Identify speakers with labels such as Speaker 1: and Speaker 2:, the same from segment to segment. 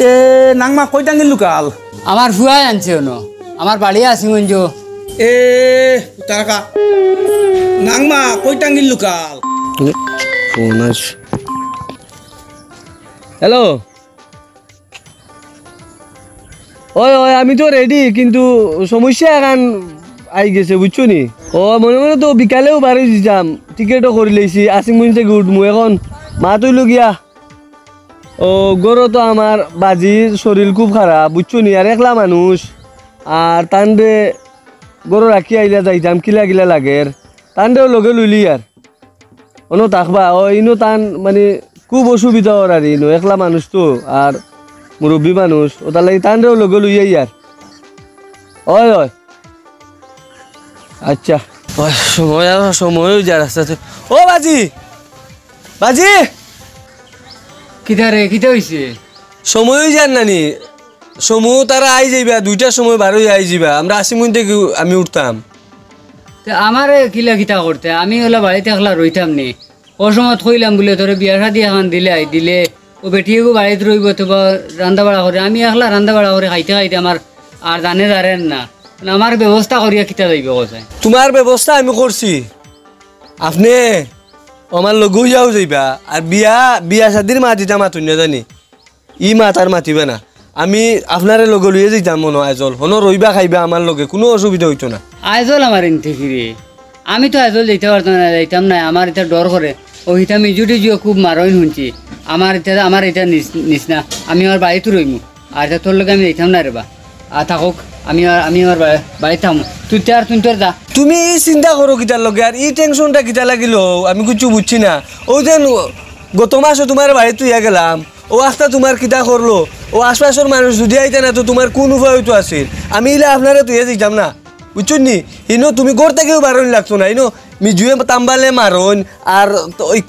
Speaker 1: এ নাংমা কই টাঙ্গিল লুকাল
Speaker 2: আমার ফুয়াই আনছে ওনো আমার বাড়ি আছি মঞ্জু
Speaker 1: এ তারাকা নাংমা কই টাঙ্গিল লুকাল
Speaker 3: ফোন আছে হ্যালো ওই ওই আমি তো রেডি কিন্তু সমস্যা এখন আই গেছে বুঝছো নি ও মনে মনে তো বিকালেও বাড়ি যাম টিকেটও করে লেছি আসিং মন থেকে উঠবো এখন মা তুই গিয়া ও গরো তো আমার বাজির শরীর খুব খারাপ বুঝছো নি আর একলা মানুষ আর তানরে গরো রাখি আইলা যাইতাম কিলা কিলা লাগের তানরেও লগে লইলি আর অনো থাকবা ও ইনো তান মানে খুব অসুবিধা ওর আর ইনো একলা মানুষ তো আর মুরব্বী মানুষ ওটার লাগি তানরেও লগে লইয়াই আর ওই ওই আচ্ছা সময়ও যা রাস্তাতে ও বাজি বাজি
Speaker 2: কিতা রে কিতা হইছে
Speaker 3: সময়ও যান নানি সময় তারা আই যাইবা 2টার সময় বারোই আই যাবা আমরা আসি মন থেকে আমি উঠতাম
Speaker 2: আমার কিলা কিতা করতে আমি ওলা বাড়িতে একলা রইতাম নি ও সময় থইলাম বলে তোরে বিয়া শাদি এখন দিলে ও বেটিয়েগো বাড়িতে রইব তো রান্না বাড়া করে আমি একলা রান্না বাড়া করে খাইতে খাইতে আমার আর জানেন না আমার ব্যবস্থা করিয়া কিতা যাইব কোথায়
Speaker 3: তোমার ব্যবস্থা আমি করছি আপনি আমার লগেও যাও যাইবা আর বিয়া শাদির মাতিতা মাতুন না জানি ই মাতার মাতিবে না আমি আপনারে লগে লইয়ে যাইতাম মনে আইজল হনো রইবা খাইবা আমার লগে কোনো অসুবিধা হইতো না
Speaker 2: আইজল আমার ইনতে ফিরে আমি তো আইজল যাইতাম না আমার এটা ডর করে ও হিতা মিজুটি জিও খুব মারইন শুনছি আমার এটা নিস না আমি আমার বাড়িতে রইমু আর এটা তোর লগে আমি যাইতাম না রে বা আর থাকুক আমি আমার বাড়িতে থামু তুই যা
Speaker 3: তুমি এই চিন্তা করো কিতার লগে আর এই টেনশনটা কিতা লাগিল আমি কিছু বুঝছি না ও যেন গত মাসে তোমার বাড়িতে তুইয়া গেলাম ও আস্তা তোমার কিতা করলো ও আশপাশের মানুষ যদি আইতে না তো তোমার কোন উপায় হইতো আসিল আমি ইলে আপনারা তুইয়া দিতাম না বুঝছো নি ইনো তুমি ঘর থেকেও বারণ লাগতো না ইনো মিজুয়ে তাম্বালে মারণ আর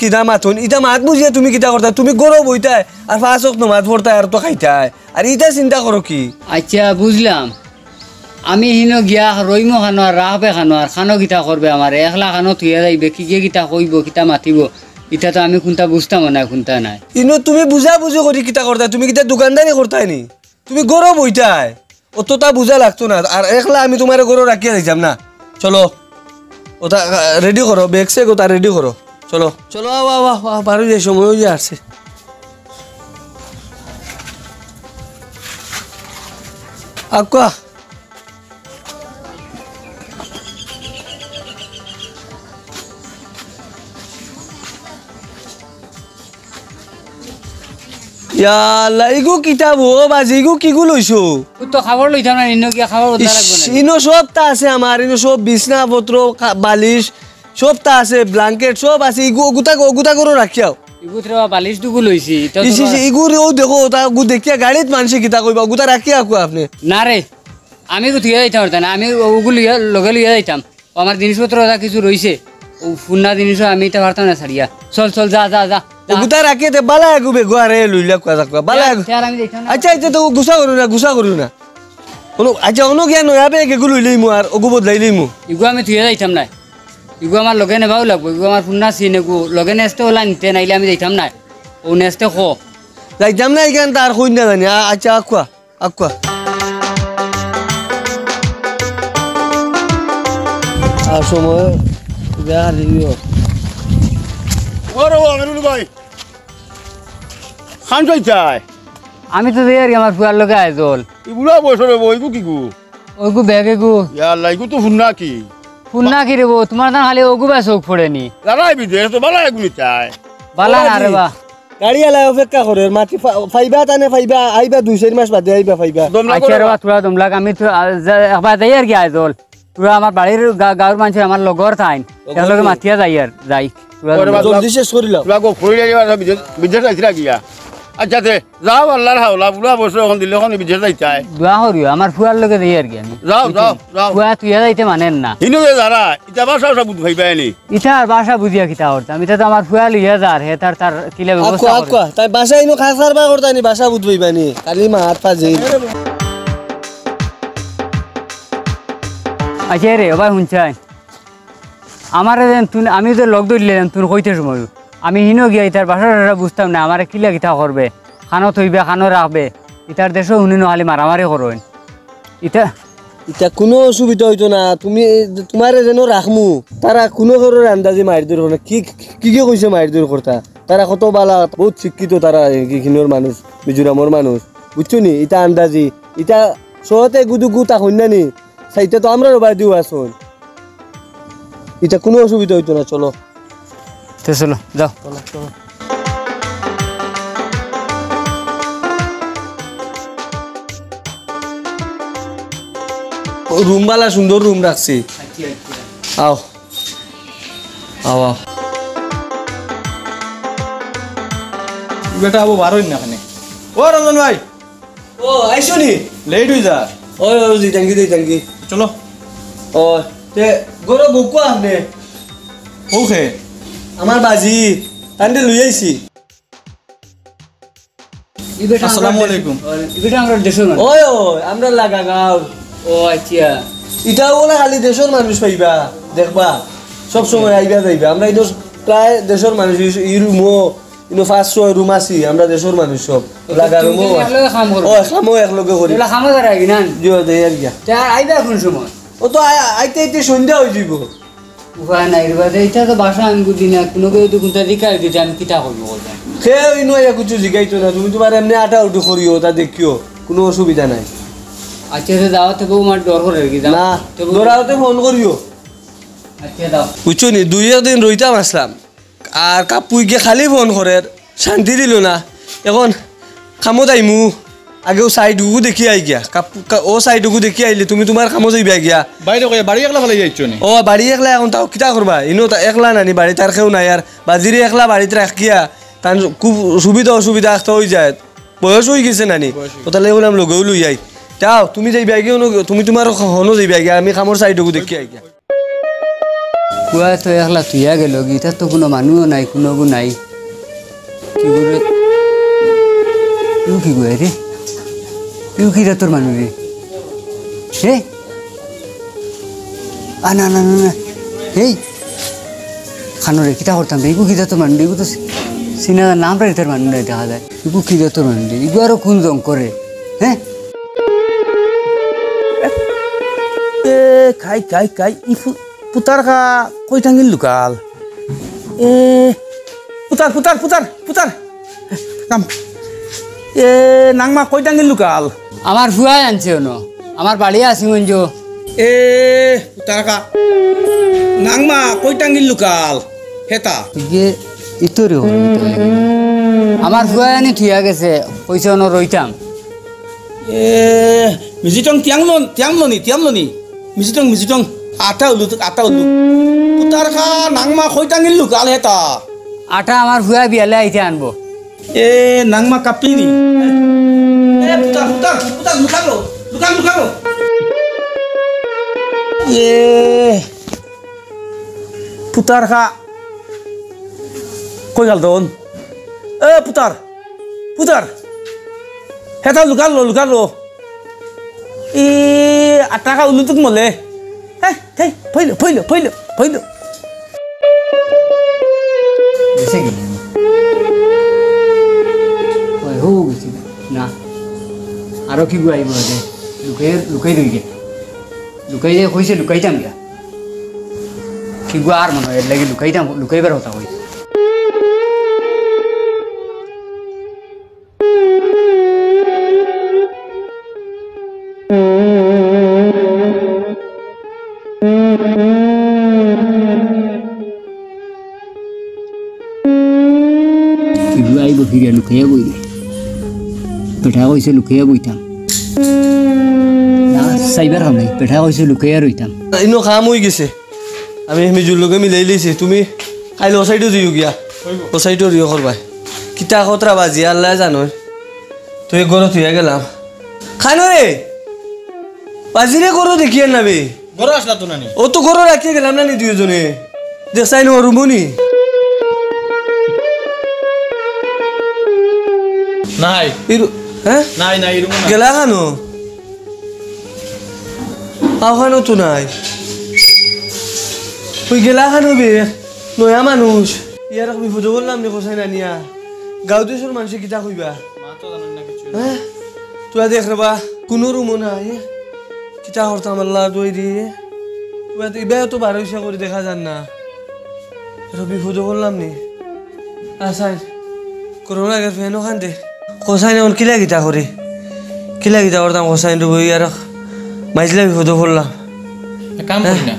Speaker 3: কিতা মাথন ইটা মাত বুঝিয়ে তুমি কিতা করতা তুমি গরব হইতায় আর ফাঁসক নমাত পড়তায় আর তো খাইতায় আর ইটা চিন্তা করো কি
Speaker 2: আচ্ছা বুঝলাম আমি হিনো গিয়া রইমো খানো আর রাহবে খানো আর খানো কিতা করবে আমার একলা খানো থুয়া যাইবে কি কিতা কইব কিতা মাতিব ইটা তো আমি কোনটা বুঝতাম না কোনটা নাই
Speaker 3: ইনো তুমি বুঝা বুঝো করি কিতা করতা তুমি কিতা দোকানদারি করতাই নি তুমি গরব হইতায় অতটা বুঝা লাগতো না আর একলা আমি তোমার গরু রাখিয়া দিতাম না চলো ওটা রেডি করো ব্যাগ সেগ ওটা রেডি করো চলো চলো বারো যে সময় যে আসছে আকা ইগু কিতাব ও বাজি ইগু কিগু লইছো
Speaker 2: তো খাবার লইতাম না ইনো কি খাবার বদলা লাগবে না
Speaker 3: ইনো সব তা আছে আমার ইনো সব বিছনা পত্র বালিশ সব তা আছে ব্ল্যাঙ্কেট সব আছে ইগু গুতা করে রাখিয়াও
Speaker 2: ইগু থরা বালিশ দুগু লইছি তো
Speaker 3: ইগু ও দেখো তা গু দেখিয়া গাড়িত মানুষে কিতা কইবা গুতা রাখিয়া আকু আপনি
Speaker 2: না রে আমি তো থিয়া যাইতাম না আমি ওগু লগে লইয়া যাইতাম আমার জিনিসপত্র কিছু রইছে ও ফুন্না জিনিস আমি এটা পারতাম না ছাড়িয়া চল যা
Speaker 3: গুতা রাখিয়ে দে বালা গুবে গোয়ারে লইলা কোয়া বালা আচ্ছা আচ্ছা তো গুসা করু না কোনো আচ্ছা অন্য জ্ঞান হবে এগুলো লইলেই মু আর ওগু বদলাইলেই মু
Speaker 2: ইগু আমি থিয়া যাইতাম না ইগু আমার লগে নেবাও লাগবো ইগু আমার ফুন্না চিন এগু লগে নেস্তে ওলা নিতে নাইলে আমি যাইতাম না ও নেস্তে
Speaker 3: যাইতাম না এখান তার কই না জানি আচ্ছা আকুয়া আর সময় দেখা দিও
Speaker 4: ওরে আমিরুল ভাই খান কইতাই
Speaker 2: আমি তো দেই আর আমার ফুয়ার লগে আইজল
Speaker 4: ই বুড়া বছরে বইগু কিগু
Speaker 2: ওগু ব্যাগে গু
Speaker 4: ইয়া লাইগু তো ফুন্না কি
Speaker 2: রে বো তোমার না খালি ওগু বা চোখ পড়েনি
Speaker 4: লালাই বিদেশ তো বালা এগুনি চাই
Speaker 2: বালা না রে বা
Speaker 3: গাড়ি আলা অপেক্ষা করে মাটি ফাইবা আইবা 2-4 মাস বাদে আইবা ফাইবা
Speaker 2: আচ্ছা রে বা তোরা দমলাক আমি তো একবার যাই আর কি আইজল তোরা আমার বাড়ির গাঁর মানুষ আমার লগর থাইন এগুলোকে মাতিয়া যাই
Speaker 3: জলদি শেষ করিল
Speaker 4: লাগো ফুরিলে বিদেশ আইছিলা গিয়া আচ্ছা তে যাও আল্লাহর হাওলা বুড়া বছর এখন দিলে এখন বিদেশ যাইতাই
Speaker 2: দোয়া করিও আমার ফুয়ার লগে যাই আর কি আমি
Speaker 4: যাও
Speaker 2: ফুয়া তুই যাইতে মানেন না
Speaker 4: হিনো যারা ইটা ভাষা সব বুঝ ভাইবাই নি
Speaker 2: ইটার ভাষা বুঝিয়া কিতা করতাম এটা তো আমার ফুয়া লিয়া যার হে তার কিলা ব্যবস্থা করে
Speaker 3: তাই ভাষা ইনো খাসার বা করতানি ভাষা বুঝবাইবানি কালি মার পাজে
Speaker 2: আচ্ছা রে ভাই শুনছাই আমার আমি তো লগ ধরলাম তুই কইতে সময় আমি হিনো গিয়া তার বাসা বুঝতাম না আমার কিলা কিতা করবে খানো থইবে খানো রাখবে ইতার দেশও শুনি নহলে মারামারি করেন ইটা
Speaker 3: এটা কোনো অসুবিধা হইতো না তুমি তোমার যেন রাখমু তারা কোনো ঘরের আন্দাজি মায়ের দূর করে কি কি কি কইছে মায়ের দূর করতা তারা কত বালা বহুত শিক্ষিত তারা এইখিনির মানুষ মিজোরামর মানুষ বুঝছো নি এটা আন্দাজি এটা সহতে গুদুগু তা হইনা নি সেইটা তো আমরা রবাই দিও আসুন এটা কোনো অসুবিধা হইতো না চলো
Speaker 2: তো চলো যাও
Speaker 3: রুম বালা সুন্দর রুম রাখছি আও আও আও
Speaker 1: বেটা আবু বারোই না এখানে ও রঞ্জন ভাই
Speaker 3: ও আইসো নি
Speaker 1: লেট হয়ে যা
Speaker 3: ও জি থ্যাংক ইউ
Speaker 1: চলো
Speaker 3: ও তে গরো বকু আপনি
Speaker 1: ওকে
Speaker 3: আমার বাজি তান্ডে লই আইছি
Speaker 1: আসসালামু আলাইকুম।
Speaker 2: ইবেটা আমরা দেশের মানুষ
Speaker 3: ওই আমরা লাগা গাও
Speaker 2: ও আচ্ছা
Speaker 3: এটা ওলা খালি দেশের মানুষ পাইবা দেখবা সব সময় আইবা যাইবা আমরা এটা প্রায় দেশের মানুষ ই রুমও ইনো 500 রুম আছি আমরা দেশের মানুষ সব লাগা রুমও
Speaker 2: একলগে কাম করো
Speaker 3: ও খামো একলগে করি
Speaker 2: এগুলা খামো তারা কি না
Speaker 3: জিও দেই আর গিয়া
Speaker 2: তা আইবা কোন সময়
Speaker 3: ও তো আইতে সন্ধ্যা হই যাব
Speaker 2: উপায় নাই রে বাদে এটা তো ভাষা আমি বুঝি না কোনো কেউ তো কোনটা দিকাই দিতে আমি কিতা করবো বলতাম
Speaker 3: সে ইনো ইয়া কিছু জিগাইতো না তুমি তোমার এমনি আটা উঠু করিও তা দেখিও কোনো অসুবিধা নাই
Speaker 2: আচ্ছা তো যাওয়া থেকে আমার ডর করে কি
Speaker 3: না দৌড়াওতে ফোন করিও
Speaker 2: আচ্ছা দাও
Speaker 3: বুঝছো নি 2 দিন রইতাম আসলাম আর কাপুই গিয়ে খালি ফোন করে শান্তি দিল না এখন কামত আইমু আগেও সাইডুকু দেখি আই গিয়া ও সাইডুকু দেখি আইলে তুমি তোমার কামো যাইবা গিয়া
Speaker 1: বাইরে কই বাড়ি একলা ভালো যাইছো নি
Speaker 3: ও বাড়ি একলা এখন তাও কিতা করবা ইনো একলা নানি বাড়ি তার কেউ নাই আর বাজিরে একলা বাড়িতে রাখিয়া তার খুব সুবিধা অসুবিধা আসতে হয়ে যায় বয়স হয়ে গেছে নানি তো তাহলে বললাম লগেও লই যাই যাও তুমি যাইবা গিয়ে তুমি তোমার হনো যাইবা গিয়া আমি কামর সাইডুকু দেখি আই গিয়া
Speaker 2: কুয়া তো একলা তুইয়া গেল গীতার তো কোনো মানুষও নাই কোনো নাই কি করে কি কয় রে কি রে তোর মানুষ রে হে না না না না এই খানো রে কিতা করতাম রে ইগু কিতা তোর মানুষ ইগু তো সিনা নাম রে তোর মানুষ নাই দেখা যায় ইগু কিতা তোর মানুষ ইগু আরো কোন জং করে হ্যাঁ
Speaker 1: এ খাই পুতার খা কই থাঙ্গিল লুকাল এ পুতার কাম এ নাংমা কই থাঙ্গিল লুকাল
Speaker 2: আমার ফুয়াই আনছে অন আমার বাড়ি আছি মঞ্জ
Speaker 1: এ পুতার খা নাংমা কই থাঙ্গিল লুকাল হেতা
Speaker 2: ইগে ইতরে আমার ফুয়াই আনি থুয়া গেছে পয়সা অন রইতাম
Speaker 1: এ মিজিটং তিয়ামলনি মিজিটং আটা উলু পুতার খা নাংমা কই থাঙ্গিল লুকাল হেতা
Speaker 2: আটা আমার ফুয়া বিয়ালে আইতে আনবো
Speaker 1: এ নাংমা কাপলিনি এ পুতার লুকালো এ পুতার খা কই গাল দন এ পুতার হেতা লুকালো এ আটাকা উলুতুক মলে হেই ফইলো
Speaker 2: এসে গেল ওই হো গেছি না আরো কি গুয়াইব দে লুকাই রই গে লুকাই যে কইছে লুকাইতাম গিয়া কি গুয়া আর মনে এর লাগি লুকাইবার হতা হই গুয়াইব ফিরে লুকাইয়া বইলে পেঠা কইছে লুকাইয়া বইতাম না সাইবার হবে পেঠা কইছে লুকাইয়া রইতাম
Speaker 3: ইনো কাম হয়ে গেছে আমি মিজুর লগে মিলাই লইছি তুমি কাইলে ও সাইডও দিও গিয়া ও সাইডও দিও করবা কিতা কতরা বাজি আল্লাহ জানো তুই গরো থুয়া গেলাম খানো রে বাজিরে গরো দেখিয়ে নাবে
Speaker 1: বড় আসলা তো নানি
Speaker 3: ও তো গরো রাখিয়ে গেলাম না নি দুইজনে দেখছাই নো রুমনি
Speaker 1: নাই
Speaker 3: হ্যাঁ
Speaker 1: নাই রুম না
Speaker 3: গেলা খানো আওখানো তো নাই ওই গেলা খানো বে নয়া মানুষ ইয়ার বিপদ বললাম নি কোসাই না নিয়া গাঁও দেশের মানুষে কিতা কইবা
Speaker 1: মা তো জানেন না কিছু
Speaker 3: হ্যাঁ তুই দেখ রে বা কোনো রুমও নাই কিতা করতাম আল্লাহ তুই দিয়ে তুই এবার তো বারোইশা করে দেখা যান না বিপদ করলাম নি আসাই করোনা আগে ফেন ওখান দে কষাই না কিলা গীতা করি কিলা গীতা করতাম কষাই বই আর মাইজলা বিপদ করলাম
Speaker 5: কাম করি না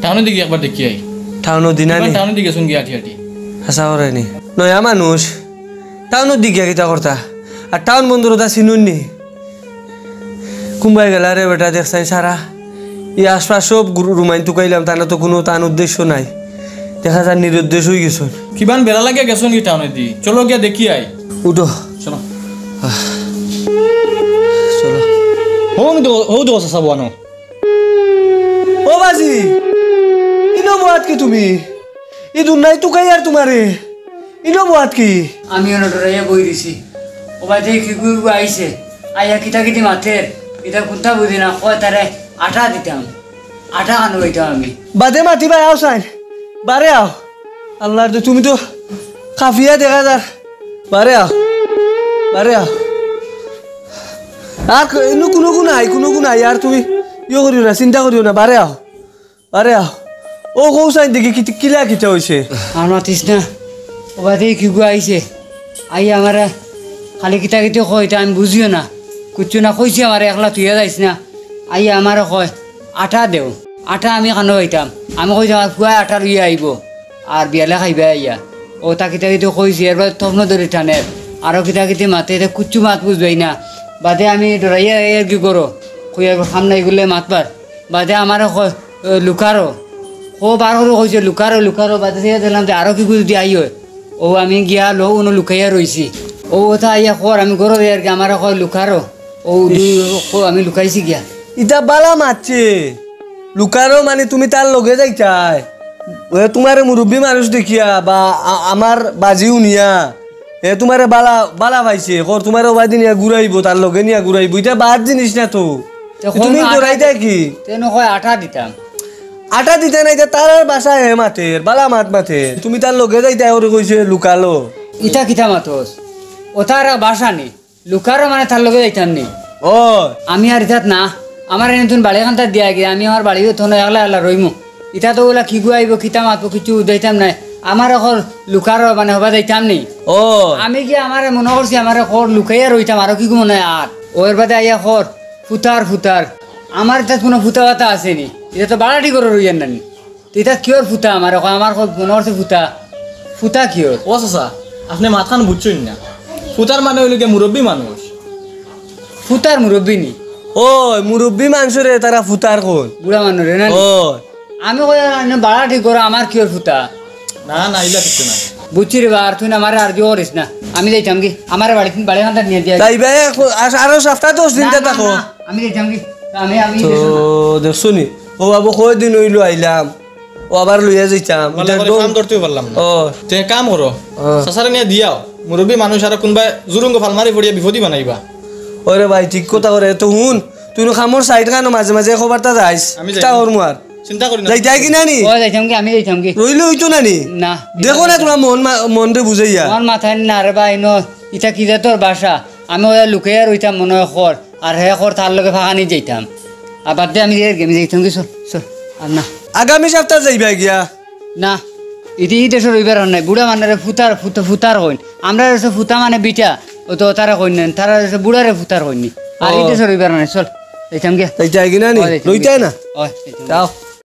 Speaker 5: টাউনের দিকে একবার দেখি আই
Speaker 3: টাউনের দিনা নি
Speaker 5: টাউনের দিকে শুন গিয়ে আঠি আঠি
Speaker 3: হাসা করে নি নয়া মানুষ টাউনের দিকে গীতা করতা আর টাউন বন্ধুর ওটা চিনুন নি কুম্বাই গেল রে বেটা দেখছাই সারা এই আশপাশ সব রুমাইন টুকাইলাম তা না তো কোনো টান উদ্দেশ্য নাই দেখা যায় নিরুদ্দেশ হয়ে গেছ
Speaker 5: কিবান বেলা লাগে গেছো নি টাউনের দিকে চলো গিয়া দেখি আই
Speaker 3: উঠো
Speaker 5: চলো
Speaker 3: চলো
Speaker 5: হৌ তো কথা চাব আনো
Speaker 3: ও বাজি ইনো বাত কি তুমি ই দুনাই টুকাই আর তোমারে ইনো বাত কি
Speaker 2: আমি ডরাইয়া বই দিছি ও বাই দেখি আইছে আইয়া কিতা কিতি মাথের এটা কোনটা বুঝি না কয় তারে আটা দিতাম আটা আনো হইতাম আমি
Speaker 3: বাদে মাতি ভাই আও সাইন বারে আও আল্লাহর তো তুমি তো কাফিয়া দেখা যার বারে আও আর ইনো কোনো গুণ নাই আর তুমি ইয়ে করিও না চিন্তা করিও না বারে আও ও কৌ সাইন দেখি কিলা কিতা হয়েছে
Speaker 2: আর মাতিস না ও বাই দেখি আইছে আইয়া আমার খালি কিতা কিতি কয় এটা আমি বুঝিও না কুচু না কইছি আমার একলা তুইয়া যাইস না আইয়া আমার কয় আটা দেও আটা আমি খানো হইতাম আমি কইতাম আর ফুয়াই আটা লইয়া আইব আর বিয়ালে খাইবে আইয়া ও তা কিতা কিতি কইছি এরপর তখন ধরে টানে আরও কিতা কিতি মাতে এটা কুচু মাত বুঝবাই না বাদে আমি ডরাইয়া এর কি করো কইয়া সামনে এগুলো মাতবার বাদে আমার কয় লুকারো ও বার করে কইছে লুকারো বাদে থেকে দিলাম যে আরও কি কিছু দিয়ে আই হয় ও আমি গিয়া লো উনো লুকাইয়া রইছি ও ওটা আইয়া কর আমি করো আর কি আমার কয় লুকারো ও আমি লুকাইছি গিয়া
Speaker 3: ইটা বালা মারছে লুকারো মানে তুমি তার লগে যাইতাই তোমার মুরব্বী মানুষ দেখিয়া বা আমার বাজিও নিয়া তোমারে বালা বালা পাইছে কর তোমার বাদি নিয়া ঘুরাইব তার লগে নিয়া ঘুরাইব এটা বাদ জিনিস না তো তুমি ঘুরাইতা কি
Speaker 2: তেন কয় আটা দিতাম
Speaker 3: আটা দিতে নাই তার বাসা হে মাতের বালা মাতে তুমি তার লগে যাইতা ওরে কইছে লুকালো
Speaker 2: ইটা কিতা মাতস ও তার বাসা নি লুকারো মানে তার লগে যাইতাম নি
Speaker 3: ও
Speaker 2: আমি আর ইতাত না আমার এনে তুমি বাড়িখানটা দিয়া গিয়ে আমি আমার বাড়ি থনে একলা রইমু ইটা তো ওলা কি গুয়াইব কিতা মাতবো কিছু যাইতাম নাই আমার এখন লুকারো মানে হবা যাইতাম নি
Speaker 3: ও
Speaker 2: আমি কি আমার মনে করছি আমার খর লুকাইয়া রইতাম আরো কি মনে হয় আর ওর বাদে আইয়া খর ফুতার আমার এটা কোনো ফুতা বাতা আসেনি এটা তো বাড়াটি করে রইয়ান নানি এটা কিয়র ফুতা আমার মনে করছে ফুতা কিয়র
Speaker 5: ও চাচা আপনি মাথান বুঝছেন না ফুতার মানে হইল মুরব্বী মানুষ
Speaker 2: ফুতার মুরব্বী নি
Speaker 3: ও মুরব্বী মানুষরে তারা ফুতার কোন
Speaker 2: বুড়া মানুষ রে না
Speaker 3: ও
Speaker 2: আমি বাড়াটি করো আমার কিয়র ফুতা
Speaker 5: না ইলা কিছু না
Speaker 2: বুঝছি রে বা আর তুই না আমার আর কি করিস না আমি যাইতাম কি আমার বাড়িখানটা নিয়ে দিয়া
Speaker 3: তাই ভাই আরো সপ্তাহ 10 দিন থাকো
Speaker 2: আমি যাইতাম কি আমি
Speaker 3: তো দেখছো নি ও বাবু কয় দিন হইলো আইলাম ও আবার লইয়া যাইতাম
Speaker 5: কাম করতে পারলাম না
Speaker 3: ও
Speaker 5: তে কাম করো চাচারে নিয়ে দিয়াও মুরব্বী মানুষ আর কোনবা জুরুঙ্গ ফাল মারি পড়িয়া বিপদি বানাইবা
Speaker 3: ওরে ভাই ঠিক কথা করে তো হুন তুই খামর সাইড কানো মাঝে মাঝে খবরটা যাইস
Speaker 5: আমি
Speaker 3: তা ওর মুয়ার
Speaker 5: চিন্তা করি না
Speaker 3: যাইতাই কি নানি
Speaker 2: ও যাইতাম কি আমি যাইতাম কি
Speaker 3: রইলে হইতো নানি
Speaker 2: না
Speaker 3: দেখো না তোমার মন রে বুঝাইয়া
Speaker 2: আমার মাথায় না রে ভাই নো ইটা কি যে তোর বাসা আমি ওরা লুকাইয়া রইতাম মনে হয় খর আর হে খর তার লগে ফাঁকা নিয়ে যাইতাম আর বাদ দিয়ে আমি যাইতাম কি চল আর না
Speaker 3: আগামী সপ্তাহ যাইবা গিয়া
Speaker 2: না ইতি দেশে রইবার নাই বুড়া মানে ফুতার কইন আমরা ফুতা মানে বিটা ও তো তারা কইন না তারা বুড়ারে ফুতার কইনি আর এই দেশে রইবার নাই চল যাইতাম গিয়া
Speaker 3: যাইতাই কি নানি রইতাই না
Speaker 2: ওই
Speaker 3: যাও